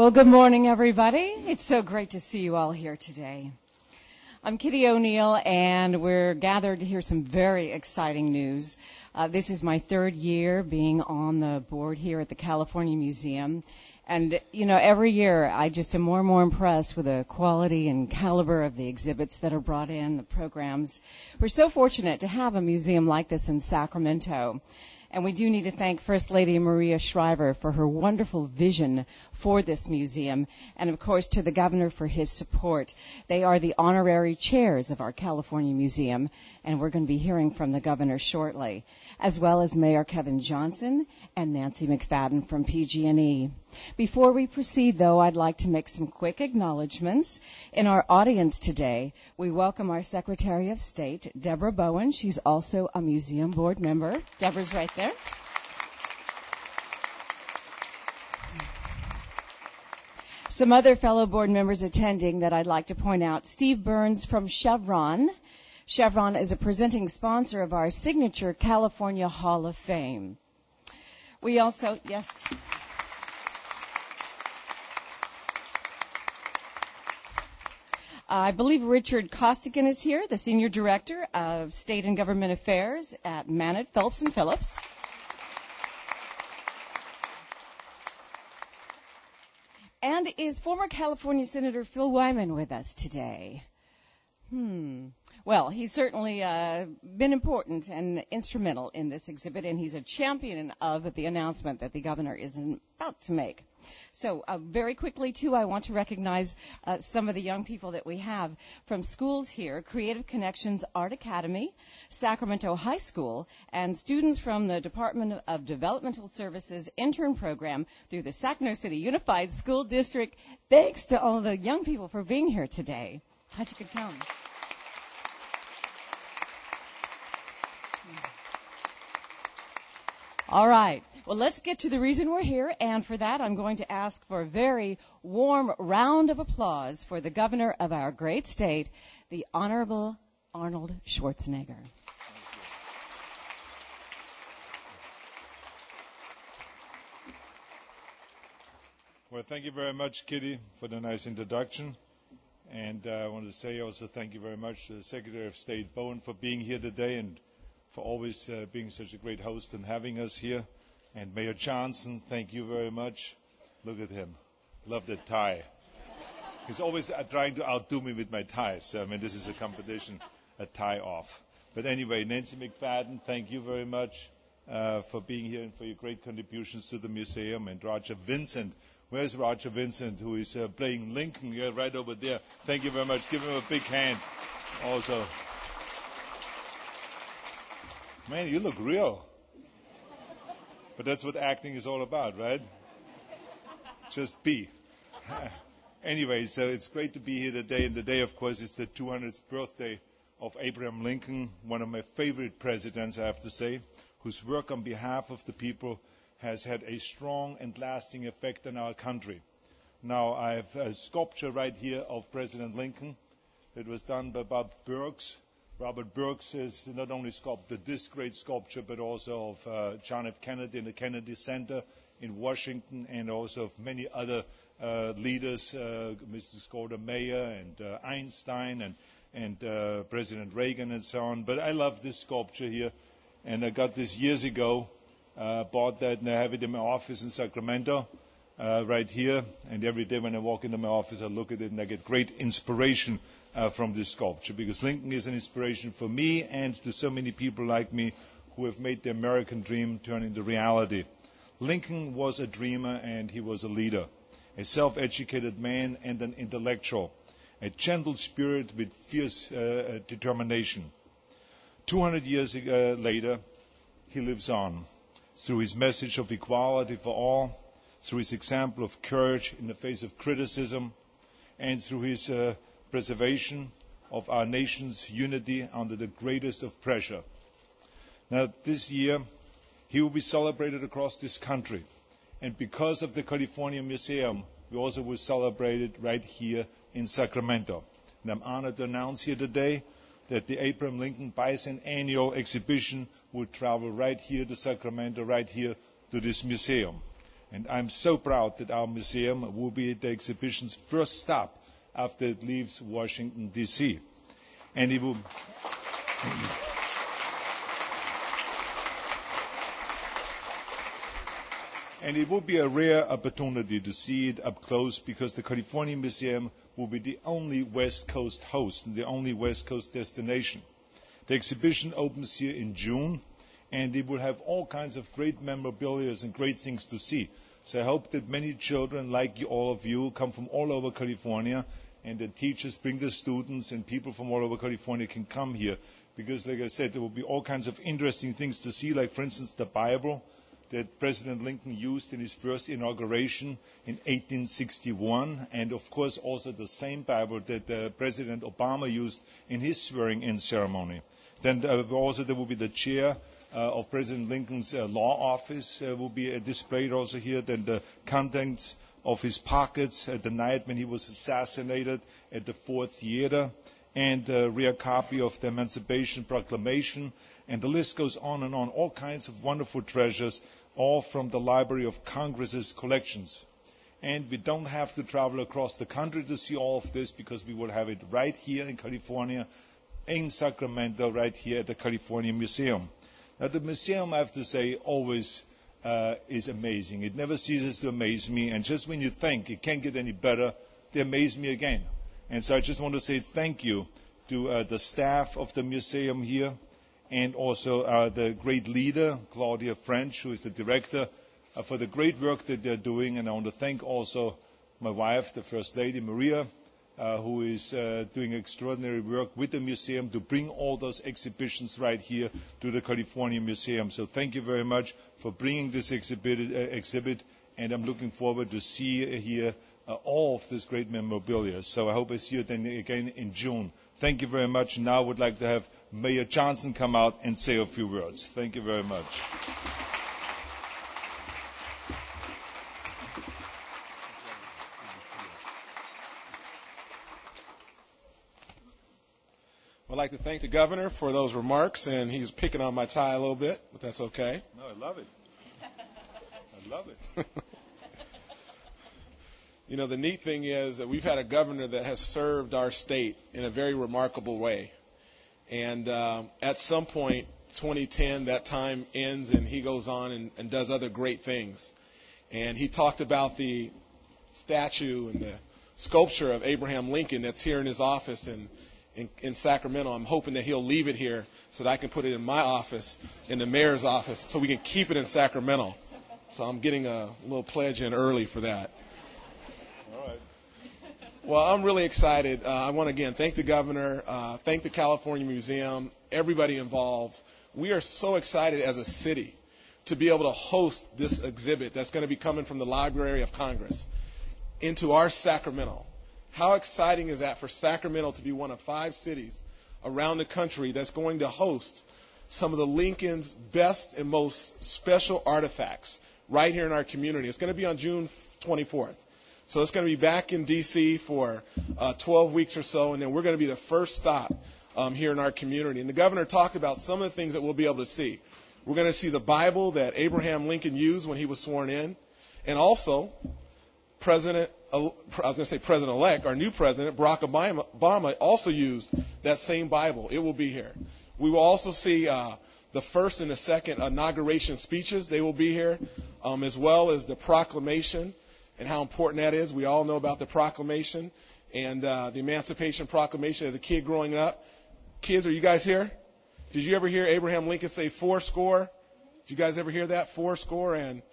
Well, good morning, everybody. It's so great to see you all here today. I'm Kitty O'Neill, and we're gathered to hear some very exciting news. This is my third year being on the board here at the California Museum. And, you know, every year I just am more and more impressed with the quality and caliber of the exhibits that are brought in, the programs. We're so fortunate to have a museum like this in Sacramento. And we do need to thank First Lady Maria Shriver for her wonderful vision for this museum, and of course to the governor for his support. They are the honorary chairs of our California Museum, and we're going to be hearing from the governor shortly, as well as Mayor Kevin Johnson and Nancy Mcfadden from PG&E. Before we proceed, though, I'd like to make some quick acknowledgments. In our audience today, we welcome our Secretary of State, Deborah Bowen. She's also a museum board member. Deborah's right there. Some other fellow board members attending that I'd like to point out: Steve Burns from Chevron. Chevron is a presenting sponsor of our signature California Hall of Fame. We also, yes. I believe Richard Costigan is here, the Senior Director of State and Government Affairs at Mannett, Phelps & Phillips. And is former California Senator Phil Wyman with us today? Well, he's certainly been important and instrumental in this exhibit, and he's a champion of the announcement that the governor is about to make. So very quickly, too, I want to recognize some of the young people that we have from schools here: Creative Connections Art Academy, Sacramento High School, and students from the Department of Developmental Services intern program through the Sacramento City Unified School District. Thanks to all the young people for being here today. Glad you could come. All right. Well, let's get to the reason we're here, and for that, I'm going to ask for a very warm round of applause for the governor of our great state, the Honorable Arnold Schwarzenegger. Well, thank you very much, Kitty, for the nice introduction. And I want to say also thank you very much to the Secretary of State Bowen for being here today and for always being such a great host and having us here. And Mayor Johnson, thank you very much. Look at him. Love that tie. He's always trying to outdo me with my ties. I mean, this is a competition, a tie off. But anyway, Nancy Mcfadden, thank you very much for being here and for your great contributions to the museum. And Roger Vincent. Where's Roger Vincent, who is playing Lincoln? Yeah, right over there. Thank you very much. Give him a big hand also. Man, you look real. But that's what acting is all about, right? Just be. Anyway, so it's great to be here today. And today, of course, is the 200th birthday of Abraham Lincoln, one of my favorite presidents, I have to say, whose work on behalf of the people has had a strong and lasting effect on our country. Now, I have a sculpture right here of President Lincoln. It was done by Bob Burks. Robert Burks has not only sculpted this great sculpture, but also of John F. Kennedy in the Kennedy Center in Washington, and also of many other leaders, Mr. Scotta Mayer and Einstein and President Reagan and so on. But I love this sculpture here, and I got this years ago. Bought that, and I have it in my office in Sacramento, right here. And every day when I walk into my office, I look at it, and I get great inspiration from this sculpture, because Lincoln is an inspiration for me and to so many people like me who have made the American dream turn into reality. Lincoln was a dreamer, and he was a leader, a self-educated man and an intellectual, a gentle spirit with fierce determination. 200 years later, he lives on. Through his message of equality for all, through his example of courage in the face of criticism, and through his preservation of our nation's unity under the greatest of pressure. Now, this year, he will be celebrated across this country. And because of the California Museum, we also will celebrate it right here in Sacramento. And I'm honored to announce here today that the Abraham Lincoln Bicentennial Exhibition will travel right here to Sacramento, right here to this museum. And I'm so proud that our museum will be the exhibition's first stop after it leaves Washington, D.C. And it will... And it will be a rare opportunity to see it up close because the California Museum will be the only West Coast host and the only West Coast destination. The exhibition opens here in June, and it will have all kinds of great memorabilia and great things to see. So I hope that many children, like you, all of you, come from all over California, and the teachers bring the students, and people from all over California can come here. Because, like I said, there will be all kinds of interesting things to see, like, for instance, the Bible that President Lincoln used in his first inauguration in 1861, and of course also the same Bible that President Obama used in his swearing-in ceremony. Then also there will be the chair of President Lincoln's law office will be displayed also here. Then the contents of his pockets at the night when he was assassinated at the Ford Theater, and a rare copy of the Emancipation Proclamation, and the list goes on and on. All kinds of wonderful treasures, all from the Library of Congress's collections. And we don't have to travel across the country to see all of this because we will have it right here in California, in Sacramento, right here at the California Museum. Now, the museum, I have to say, always is amazing. It never ceases to amaze me. And just when you think it can't get any better, they amaze me again. And so I just want to say thank you to the staff of the museum here, and also the great leader, Claudia French, who is the director, for the great work that they're doing. And I want to thank also my wife, the First Lady, Maria, who is doing extraordinary work with the museum to bring all those exhibitions right here to the California Museum. So thank you very much for bringing this exhibit, and I'm looking forward to see here all of this great memorabilia. So I hope I see you then again in June. Thank you very much. Now I would like to have Mayor Johnson come out and say a few words. Thank you very much. I'd like to thank the governor for those remarks, and he's picking on my tie a little bit, but that's okay. No, I love it. I love it. You know, the neat thing is that we've had a governor that has served our state in a very remarkable way. And at some point, 2010, that time ends, and he goes on and does other great things. And he talked about the statue and the sculpture of Abraham Lincoln that's here in his office in Sacramento. I'm hoping that he'll leave it here so that I can put it in my office, in the mayor's office, so we can keep it in Sacramento. So I'm getting a little pledge in early for that. All right. Well, I'm really excited. I want to, again, thank the governor, thank the California Museum, everybody involved. We are so excited as a city to be able to host this exhibit that's going to be coming from the Library of Congress into our Sacramento. How exciting is that for Sacramento to be one of 5 cities around the country that's going to host some of the Lincoln's best and most special artifacts right here in our community? It's going to be on June 24th. So it's going to be back in D.C. for 12 weeks or so, and then we're going to be the first stop here in our community. And the governor talked about some of the things that we'll be able to see. We're going to see the Bible that Abraham Lincoln used when he was sworn in, and also President-elect, our new president, Barack Obama, also used that same Bible. It will be here. We will also see the first and the second inauguration speeches. They will be here, as well as the proclamation and how important that is. We all know about the proclamation and the Emancipation Proclamation as a kid growing up. Kids, are you guys here? Did you ever hear Abraham Lincoln say 80? Did you guys ever hear that? 80? And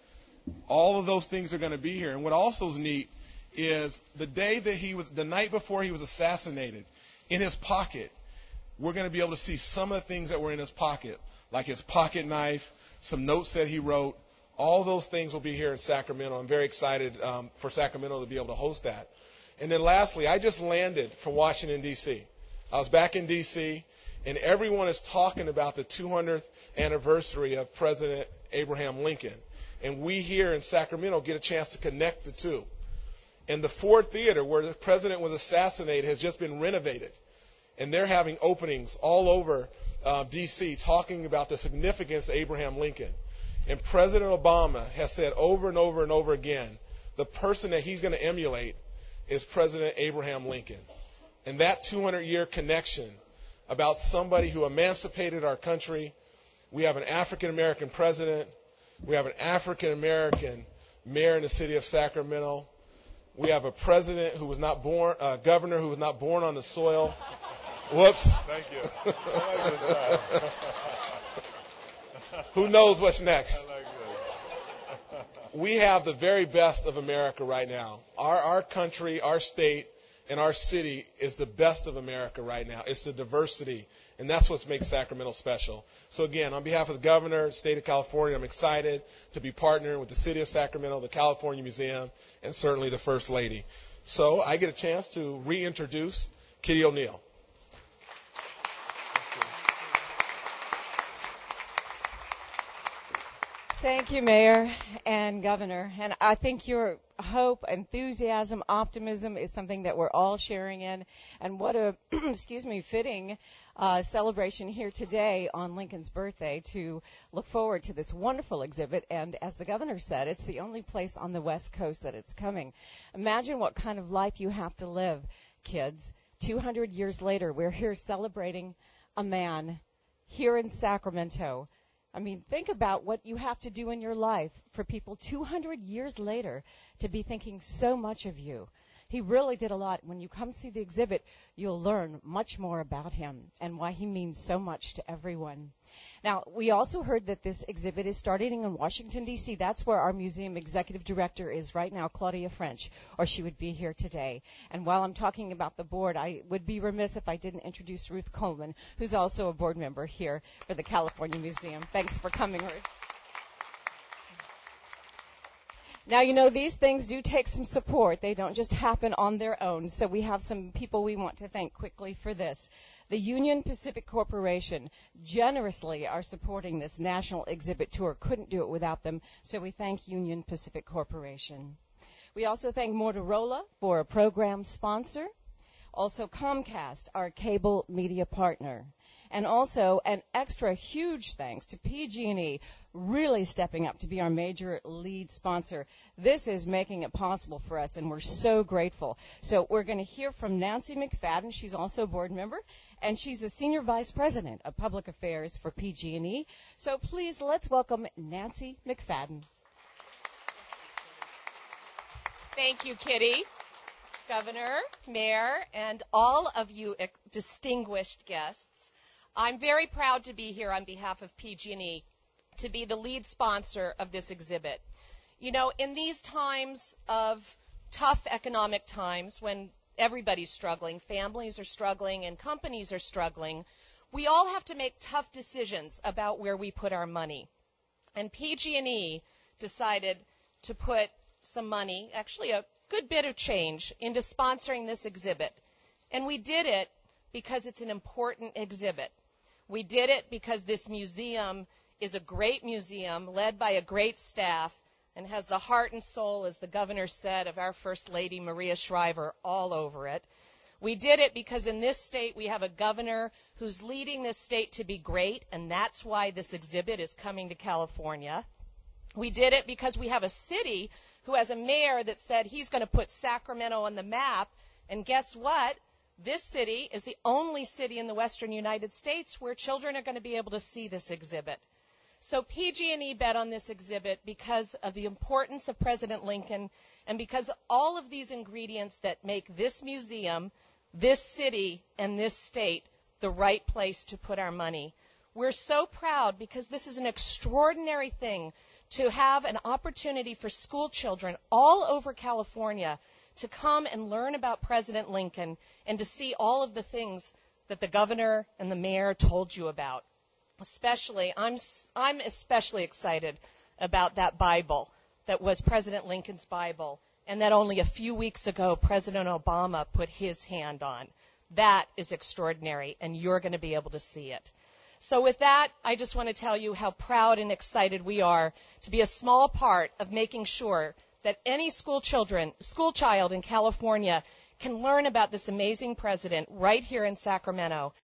all of those things are going to be here. And what also is neat is the night before he was assassinated, in his pocket, we're going to be able to see some of the things that were in his pocket, like his pocket knife, some notes that he wrote. All those things will be here in Sacramento. I'm very excited for Sacramento to be able to host that. And then lastly, I just landed from Washington, D.C. I was back in D.C., and everyone is talking about the 200th anniversary of President Abraham Lincoln. And we here in Sacramento get a chance to connect the two. And the Ford Theater, where the president was assassinated, has just been renovated. And they're having openings all over D.C. talking about the significance of Abraham Lincoln. And President Obama has said over and over and over again, the person that he's going to emulate is President Abraham Lincoln. And that 200-year connection about somebody who emancipated our country. We have an African-American president. We have an African-American mayor in the city of Sacramento. We have a president who was not born, a governor who was not born on the soil. Whoops. Thank you. I like this. Who knows what's next? I like this. We have the very best of America right now. Our country, our state, and our city is the best of America right now. It's the diversity, and that's what makes Sacramento special. So again, on behalf of the governor, state of California, I'm excited to be partnering with the city of Sacramento, the California Museum, and certainly the First Lady. So I get a chance to reintroduce Kitty O'Neill. Thank you, Mayor and Governor. And I think your hope, enthusiasm, optimism is something that we're all sharing in. And what a, fitting celebration here today on Lincoln's birthday to look forward to this wonderful exhibit. And as the Governor said, it's the only place on the West Coast that it's coming. Imagine what kind of life you have to live, kids. 200 years later, we're here celebrating a man here in Sacramento. I mean, think about what you have to do in your life for people 200 years later to be thinking so much of you. He really did a lot. When you come see the exhibit, you'll learn much more about him and why he means so much to everyone. Now, we also heard that this exhibit is starting in Washington, D.C. That's where our museum executive director is right now, Claudia French, or she would be here today. And while I'm talking about the board, I would be remiss if I didn't introduce Ruth Coleman, who's also a board member here for the California Museum. Thanks for coming, Ruth. Now, you know, these things do take some support. They don't just happen on their own. So we have some people we want to thank quickly for this. The Union Pacific Corporation generously are supporting this national exhibit tour. Couldn't do it without them. So we thank Union Pacific Corporation. We also thank Motorola for a program sponsor. Also Comcast, our cable media partner. And also an extra huge thanks to PG&E, really stepping up to be our major lead sponsor. This is making it possible for us, and we're so grateful. So we're going to hear from Nancy Mcfadden. She's also a board member, and she's the Senior Vice President of Public Affairs for PG&E. So please, let's welcome Nancy Mcfadden. Thank you, Kitty, Governor, Mayor, and all of you distinguished guests. I'm very proud to be here on behalf of PG&E to be the lead sponsor of this exhibit. You know, in these times of tough economic times when everybody's struggling, families are struggling, and companies are struggling, we all have to make tough decisions about where we put our money. And PG&E decided to put some money, actually a good bit of change, into sponsoring this exhibit. And we did it because it's an important exhibit. We did it because this museum is a great museum led by a great staff and has the heart and soul, as the governor said, of our First Lady, Maria Shriver, all over it. We did it because in this state we have a governor who's leading this state to be great, and that's why this exhibit is coming to California. We did it because we have a city who has a mayor that said he's going to put Sacramento on the map, and guess what? This city is the only city in the western United States where children are going to be able to see this exhibit. So PG&E bet on this exhibit because of the importance of President Lincoln and because all of these ingredients that make this museum, this city, and this state the right place to put our money. We're so proud because this is an extraordinary thing to have an opportunity for school children all over California to come and learn about President Lincoln and to see all of the things that the governor and the mayor told you about. Especially, I'm especially excited about that Bible that was President Lincoln's Bible and that only a few weeks ago President Obama put his hand on. That is extraordinary, and you're going to be able to see it. So with that, I just want to tell you how proud and excited we are to be a small part of making sure that any school child in California can learn about this amazing president right here in Sacramento.